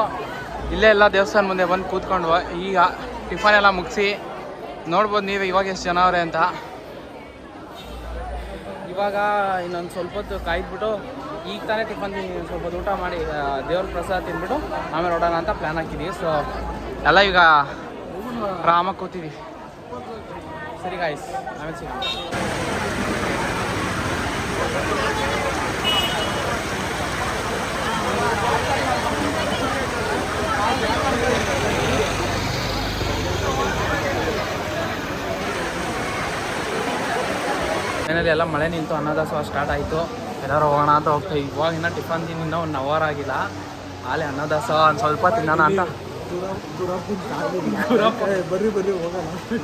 ಇಲ್ಲೇ ಎಲ್ಲ ದೇವಸ್ಥಾನ ಮುಂದೆ ಬಂದು ಕೂತ್ಕೊಂಡ್ವು. ಈಗ ಟಿಫನ್ ಎಲ್ಲ ಮುಗಿಸಿ ನೋಡ್ಬೋದು ನೀವು ಇವಾಗ ಎಷ್ಟು ಜನ ಅವ್ರೆ ಅಂತ. ಇವಾಗ ಇನ್ನೊಂದು ಸ್ವಲ್ಪ ಹೊತ್ತು ಕಾಯ್ದುಬಿಟ್ಟು ಈಗ ತಾನೇ ಟಿಫನ್ ತಿಂದು ಸ್ವಲ್ಪ ಹೊತ್ತು ಊಟ ಮಾಡಿ ದೇವ್ರ ಪ್ರಸಾದ ತಿಂದ್ಬಿಟ್ಟು ಆಮೇಲೆ ಹೊಡೋಣ ಅಂತ ಪ್ಲ್ಯಾನ್ ಹಾಕಿದ್ದೀವಿ. ಸೊ ಎಲ್ಲ ಈಗ ಆರಾಮಾಗಿ ಕೂತಿದ್ದೀವಿ. ಸರಿ ಗಾಯ್ಸ್, ಆಮೇಲೆ ಸಿಗ್ತೀವಿ. ಏನಲ್ಲಿ ಎಲ್ಲ ಮಳೆ ನಿಂತು ಅನ್ನದಾಸೋಹ ಸ್ಟಾರ್ಟ್ ಆಯಿತು. ಎಲ್ಲರೂ ಹೋಗೋಣ ಅಂತ ಹೋಗ್ತಾ ಇವಾಗ ಇನ್ನೂ ಟಿಫನ್ ತಿನ್ನ 1 ಅವರ್ ಆಗಿಲ್ಲ. ಆಲೆ ಅನ್ನದಾಸೋಹ ಒಂದು ಸ್ವಲ್ಪ ತಿನ್ನೋಣ ಅಂತ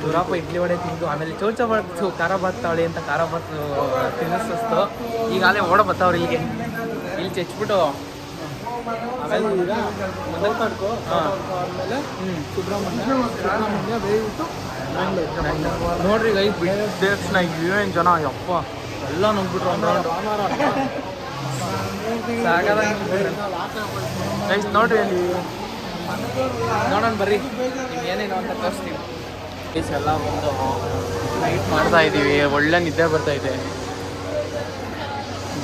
ಗುರಪ್ಪ ಇಡ್ಲಿ ವಡೆ ತಿಂದು ಆಮೇಲೆ ಚೌಚ ಖಾರ ಬತ್ತಾವಳಿ ಅಂತ ಖಾರ ಬತ್ತು ತಿನ್ನಿಸ್ತು. ಈಗಾಗಲೇ ಓಡ ಬತ್ತಾವ್ರಿ ಇಲ್ಲಿ ಚೆಚ್ಬಿಟ್ಟು ಆಮೇಲೆ ನೋಡ್ರಿ ಗೈಸ್ ಬಿಟ್ಟು ಏನು ಜನ ಯಪ್ಪ ಎಲ್ಲ ನುಗ್ಬಿಟ್ರು ಗೈಸ್. ನೋಡ್ರಿ ಅಲ್ಲಿ ನೋಡೋಣ ಬರ್ರಿ ಏನೇನು ಅಂತ ತೋರಿಸ್ತೀವಿ. ಗೈಸ್ ಎಲ್ಲ ಒಂದು ನೈಟ್ ಮಾಡ್ತಾ ಇದ್ದೀವಿ. ಒಳ್ಳೆ ನಿದ್ದೆ ಬರ್ತಾ ಇದೆ.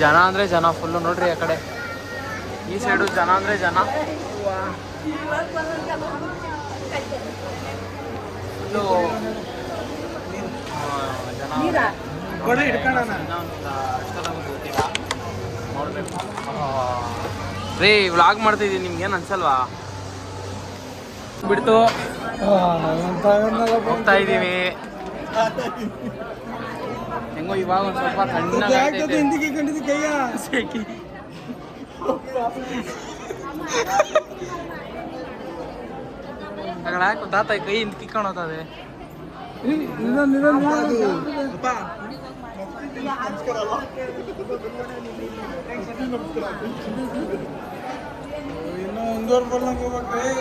ಜನ ಅಂದರೆ ಜನ ಫುಲ್ಲು. ನೋಡ್ರಿ ಆ ಕಡೆ ಈ ಸೈಡು ಜನ ಅಂದರೆ ಜನ ಫುಲ್ಲು ನೋಡ್ಬೇಕು ರೀ. ವ್ಲಾಗ್ ಮಾಡ್ತಿದ್ದೀನಿ, ನಿಮ್ಗೇನು ಅನ್ಸಲ್ವಾ? ಬಿಡ್ತು ಹೋಗ್ತಾ ಇದ್ದೀವಿ. ಹೆಂಗೋ ಇವಾಗ ಒಂದು ಸ್ವಲ್ಪ ತಣ್ಣಗೆ ತಾತ ಕೈ ಇಂತ ಕಿಕ್ಕೊಂಡು ಹೋಗ್ತದೆ.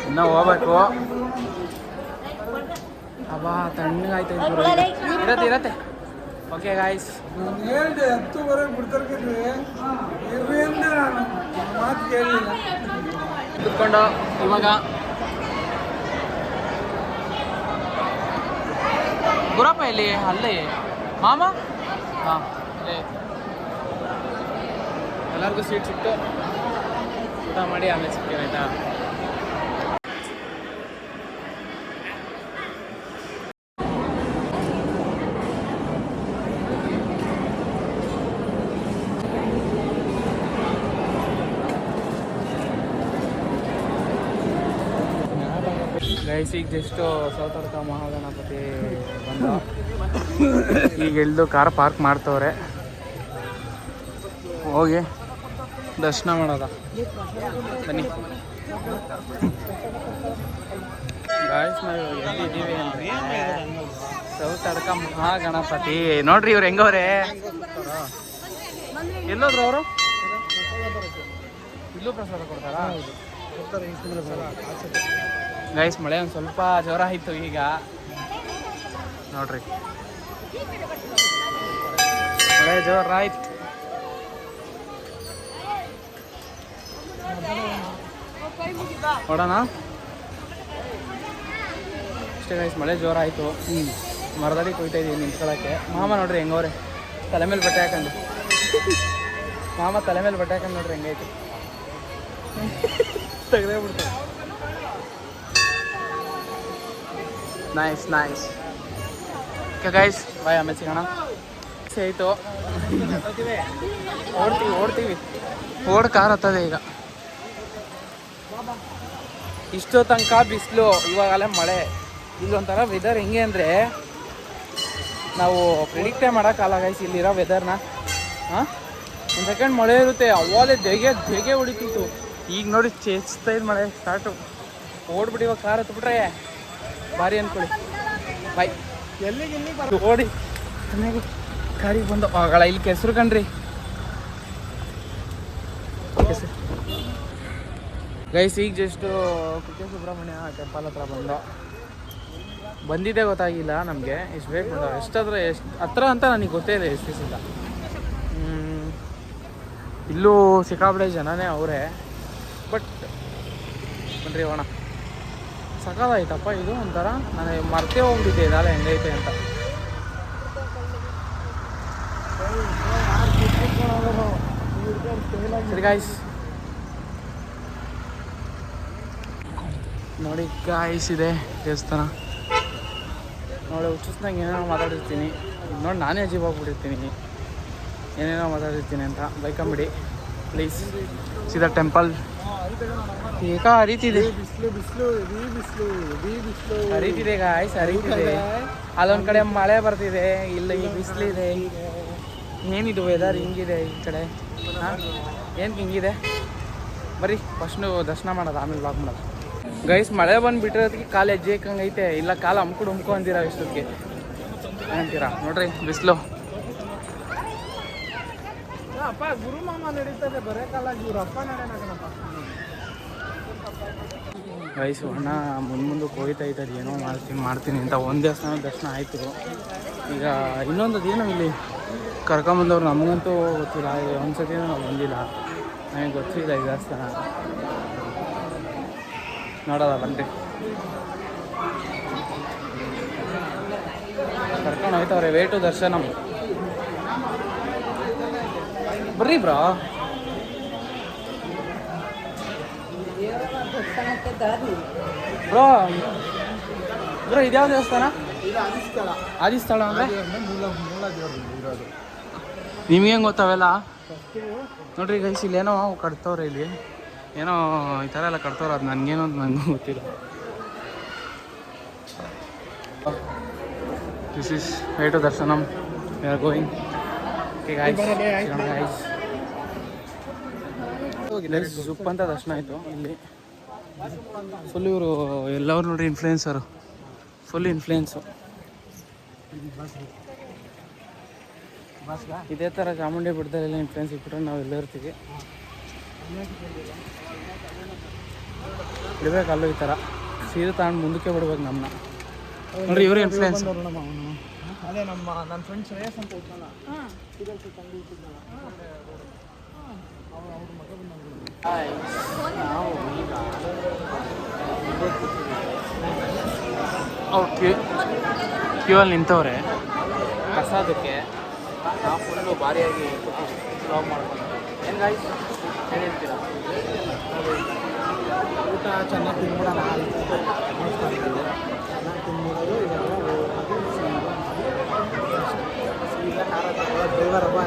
ಇನ್ನೂ ಹೋಗ್ಬೇಕು. ಅಬ್ಬಾ ತಣ್ಣಗಾಯ್ತು. ಇರತ್ತೆ. ಓಕೆ ಗಾಯ್ಸ್, ಕುತ್ಕೊಂಡು ಇವಾಗ ಗುರಪ್ಪ ಇಲ್ಲಿ ಅಲ್ಲೇ ಮಾಮ. ಹಾಂ, ಅಲ್ಲೇ ಎಲ್ಲರಿಗೂ ಸೀಟ್ ಸಿಕ್ತು. ಊಟ ಮಾಡಿ ಆಮೇಲೆ ಸಿಗ್ತೀವಿ ಆಯಿತಾ. ಗೈಸ್ ಈಗ ಜಸ್ಟ್ ಸೌತಡ್ಕ ಮಹಾಗಣಪತಿ ಬಂದ. ಈಗ ಇಳಿದು ಕಾರ್ ಪಾರ್ಕ್ ಮಾಡ್ತವ್ರೆ. ಹೋಗಿ ದರ್ಶನ ಮಾಡೋದ ಬನ್ನಿ. ಗಾಯ್ಸ್ ನಾವು ಎಲ್ಲಿದ್ದೀವಿ ಅಂದರೆ ಸೌತಡ್ಕ ಮಹಾಗಣಪತಿ. ನೋಡ್ರಿ ಇವ್ರು ಹೆಂಗವ್ರೆ. ಎಲ್ಲೋದ್ರು ಅವರು? ಇಲ್ಲೂ ಪ್ರಸಾದ ಕೊಡ್ತಾರಾ? ಗೈಸ್ ಮಳೆ ಒಂದು ಸ್ವಲ್ಪ ಜೋರ ಆಯಿತು ಈಗ. ನೋಡ್ರಿ ಮಳೆ ಜೋರ ಆಯ್ತು. ನೋಡೋಣ ಅಷ್ಟೇ ಗೈಸ್. ಮಳೆ ಜೋರ ಆಯಿತು. ಮರದಲ್ಲಿ ಕುಯ್ತಾ ಇದ್ದೀವಿ ನಿಂತ್ಕೊಳ್ಳೋಕ್ಕೆ. ಮಾಮ ನೋಡ್ರಿ ಹೆಂಗವ್ರೆ, ತಲೆ ಮೇಲೆ ಬಟ್ಟೆ ಹಾಕೊಂಡು. ಮಾಮ ತಲೆ ಮೇಲೆ ಬಟ್ಟೆ ಹಾಕೊಂಡು ನೋಡ್ರಿ ಹೆಂಗೈತೆ. ತೆಗೆದೇ ಬಿಡ್ತಾರೆ. Nice nice. ಓಕೆ ಗೈಸ್, ಬಾಯ್, ಆಮೇಲೆ ಸಿಗೋಣ. ಆಯಿತು, ಓಡ್ತೀವಿ. ಕಾರ್ ಹತ್ತದೆ ಈಗ. ಇಷ್ಟೋ ತನಕ ಬಿಸಿಲು, ಇವಾಗಲೇ ಮಳೆ. ಇಲ್ಲೊಂಥರ ವೆದರ್ ಹೆಂಗೆ ಅಂದರೆ ನಾವು ಪ್ರಿಡಿಕ್ಟೇ ಮಾಡೋಕ್ಕಲ್ಲ ಗೈಸ್ ಇಲ್ಲಿರೋ ವೆದರ್ನ. ಹಾಂ, ಒಂದು ಸೆಕೆಂಡ್ ಮಳೆ ಇರುತ್ತೆ, ಅವಾಗಲೇ ಧೆಗೆ ಹೊಡಿತಿತ್ತು. ಈಗ ನೋಡಿ ಚೇಚ್ತಾ ಇದೆ ಮಳೆ ಸ್ಟಾರ್ಟು. ಓಡ್ಬಿಟ್ಟು ಇವಾಗ ಕಾರ್ ಹತ್ಬಿಟ್ರೆ ಭಾರಿ ಅಂದ್ಕೊಳ್ಳಿ. ಬಾಯ್. ಎಲ್ಲಿಗೆ ಓಡಿ ಚೆನ್ನಾಗಿ ಕಾರಿಗೆ ಬಂದು ಆಗಳ ಇಲ್ಲಿ ಕೆಸರು ಕಣ್ರಿ. ಗೈಸ್ ಈಗ ಜಸ್ಟು ಕುಕ್ಕೆ ಸುಬ್ರಹ್ಮಣ್ಯ ಟೆಂಪಲ್ ಹತ್ರ ಬಂದಿದ್ದೇ ಗೊತ್ತಾಗಿಲ್ಲ ನಮಗೆ. ಎಷ್ಟು ಬೇಕು ಬಂದ ಎಷ್ಟು ಹತ್ರ ಅಂತ ನನಗೆ ಗೊತ್ತೇ ಇಲ್ಲ ಎಷ್ಟು ದಿವಸದಿಂದ. ಇಲ್ಲೂ ಸಿಕ್ಕಾಪಟ್ಟೆ ಜನನೇ ಅವರೇ. ಬಟ್ ಬನ್ರಿ ಹೋಗೋಣ. ಸಕಾಲಾಯ್ತಪ್ಪ ಇದು ಒಂಥರ. ನಾನು ಮರ್ತೇ ಹೋಗ್ಬಿಟ್ಟಿದ್ದೆ ಇದೆಲ್ಲ ಹೆಂಗೈತೆ ಅಂತ. ಸರಿ ಗಾಯ್ಸ್, ನೋಡಿ ಗಾಯ್ಸ್ ಇದೆ ದೇವಸ್ಥಾನ. ನೋಡಿ ಹುಚ್ಚಿಸ್ದಂಗೆ ಏನೇನೋ ಮಾತಾಡಿರ್ತೀನಿ, ನೋಡಿ ನಾನೇ ಅಜೀಬ್ ಹೋಗ್ಬಿಟ್ಟಿರ್ತೀನಿ, ಏನೇನೋ ಮಾತಾಡಿರ್ತೀನಿ ಅಂತ ಬೈಕಂಬಿಡಿ ಪ್ಲೀಸ್. ಸೀದಾ ಟೆಂಪಲ್ ಈಗ ಹರಿತಿದೆ, ಹರಿತಿದೆ ಗಾಯ್ಸ್, ಹರಿತಿದೆ. ಅಲ್ಲೊಂದು ಕಡೆ ಮಳೆ ಬರ್ತಿದೆ, ಇಲ್ಲ ಈ ಬಿಸಿಲಿದೆ. ಏನಿದು ವೆದರ್ ಹಿಂಗಿದೆ ಈ ಕಡೆ? ಹಾಂ, ಏನು ಹಿಂಗಿದೆ? ಬರೀ ಫಸ್ಟು ದರ್ಶನ ಮಾಡೋದು, ಆಮೇಲೆ ವಾಕ್ ಮಾಡೋದು. ಗೈಸ್ ಮಳೆ ಬಂದುಬಿಟ್ಟಿರೋದಕ್ಕೆ ಕಾಲು ಹೆಜ್ಜೆ ಐತೆ, ಇಲ್ಲ ಕಾಲು ಹಮ್ಕು ಅಂತೀರ ಇಷ್ಟೊತ್ತಿಗೆ ಏನಂತೀರಾ? ನೋಡ್ರಿ ಬಿಸಿಲು. ಅಪ್ಪ ಗುರು ಮಾಮ ನಡೀತದೆ ಬರೇ ಕಾಲ, ಇವ್ರು ಅಪ್ಪ ನಡೆಯಣಪ್ಪ. ಗೈಸ್ ಅಣ್ಣ ಮುಂದಕ್ಕೆ ಹೋಗ್ತಾ ಇದ್ದಾರೆ, ಏನೋ ಮಾಡ್ತೀನಿ ಅಂತ. ಒಂದು ದೇವಸ್ಥಾನ ದರ್ಶನ ಆಯಿತು. ಈಗ ಇನ್ನೊಂದು ಏನೋ ಇಲ್ಲಿ ಕರ್ಕೊಂಬಂದವ್ರು ನಮಗಂತೂ ಗೊತ್ತಿಲ್ಲ, ಒಂದ್ಸತಿನೂ ನಾವು ಬಂದಿಲ್ಲ, ನನಗೆ ಗೊತ್ತಿಲ್ಲ ಈ ದೇವಸ್ಥಾನ. ನೋಡೋದ ಬನ್ರಿ, ಕರ್ಕೊಂಡು ಹೋಯ್ತವ್ರೆ. ವೇಟು ದರ್ಶನ ಬರ್ರಿ ಬ್ರೋ. ಬ್ರೋ ಬ್ರೋ ಇದ್ಯಾವ ದೇವಸ್ಥಾನ? ಆದಿಸ್ಥಳ ಅಂದರೆ ನಿಮ್ಗೆ ಹೆಂಗೆ ಗೊತ್ತಾವೆಲ್ಲ? ನೋಡ್ರಿ ಗೈಸ್, ಇಲ್ಲೇನೋ ಕಟ್ತವ್ರೆ, ಇಲ್ಲಿ ಏನೋ ಈ ಥರ ಎಲ್ಲ ಕಟ್ತವ್ರೆ. ಅದು ನನಗೇನೋ ಅಂತ ನನಗೂ ಗೊತ್ತಿಲ್ಲ. ದಿಸ್ ಈಸ್ ವೇ ಟು ದರ್ಶನಂ, ವಿ ಆರ್ ಗೋಯಿಂಗ್. ಸುಪ್ ಅಂತ ದರ್ಶನ ಆಯಿತು. ಇಲ್ಲಿ ಫುಲ್ ಇವರು ಎಲ್ಲರೂ ನೋಡ್ರಿ ಇನ್ಫ್ಲುಯೆನ್ಸರು, ಫುಲ್ ಇನ್ಫ್ಲುಯೆನ್ಸು. ಇದೇ ಥರ ಚಾಮುಂಡಿ ಬೆಟ್ಟದಲ್ಲೆಲ್ಲ ಇನ್ಫ್ಲುಯೆನ್ಸ್ ಇಟ್ಬಿಟ್ರೆ ನಾವು ಎಲ್ಲ ಇರ್ತೀವಿ. ಬಿಡ್ಬೇಕು ಅಲ್ಲೂ ಈ ಥರ ಸೀರೆ ತಗೊಂಡು ಮುಂದಕ್ಕೆ ಬಿಡ್ಬೇಕು ನಮ್ಮನ್ನ. ನೋಡ್ರಿ ಇವರು ಇನ್ಫ್ಲುಯೆನ್ಸ್. ಅದೇ ನನ್ನ ಫ್ರೆಂಡ್ ಶ್ರೇಯಸ್ ಅಂತ ಇದ್ನಲ್ಲ, ಓಕೆ, ಕ್ಯೂವಲ್ಲಿ ನಿಂತವ್ರೆ ಪ್ರಸಾದಕ್ಕೆ. ನಾವು ಫುಲ್ಲು ಭಾರಿಯಾಗಿ ಬ್ಲಾಗ್ ಮಾಡ್ಕೊಂಡು ಏನು ಗಾಯ್ಸ್ ಏನು ಹೇಳ್ತೀರಾ? ಊಟ ಚೆನ್ನಾಗಿ ತಿನ್ಬಿಡೋಣ, ಚೆನ್ನಾಗಿ ತಿನ್ಬಿಡೋದು. ಸೀದಾ ಡ್ರೈವರ್ ಹಬ್ಬ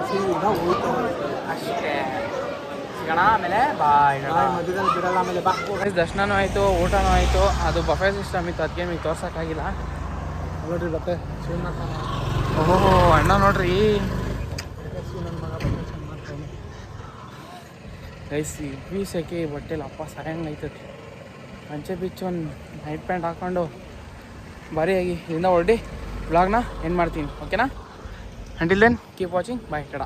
ಸೀದಾ ಹೋಗ್ತಾರೆ ಅಷ್ಟೇ. ಸಿಗೋಣ ಆಮೇಲೆ ಬಾಯ್. ಮಧ್ಯದಲ್ಲಿ ಬಿಡಲ್ಲ, ಆಮೇಲೆ ಬಾ. ದರ್ಶನನೂ ಆಯಿತು, ಊಟನೂ ಆಯಿತು. ಅದು ಬಫೆ ಸಿಸ್ಟಮ್ ಇತ್ತು, ಅದಕ್ಕೆ ನಿಮಗೆ ತೋರ್ಸೋಕ್ಕಾಗಿಲ್ಲ. ನೋಡ್ರಿ ಬತ್ತೆ ಶಿವನಾಥ. ಓಹೋ ಅಣ್ಣ ನೋಡ್ರಿ ಗೈಸ್, ಈ ಸೆಕೆ ಈ ಬಟ್ಟೆಲಿ ಅಪ್ಪ ಸಾಯಂಗೆ ಐತತಿ. ಅಂಚೆ ಬಿಚ್ಚು ಒಂದು ನೈಟ್ ಪ್ಯಾಂಟ್ ಹಾಕ್ಕೊಂಡು ಭಾರಿಯಾಗಿ ಇಲ್ಲಿಂದ ಹೊರಡಿ ಬ್ಲಾಗ್ನ ಎಂಡ್ ಮಾಡ್ತೀನಿ. ಓಕೆನಾ? ಅಂಟಿಲ್ ದೆನ್ ಕೀಪ್ ವಾಚಿಂಗ್, ಬಾಯ್ ಕಡ.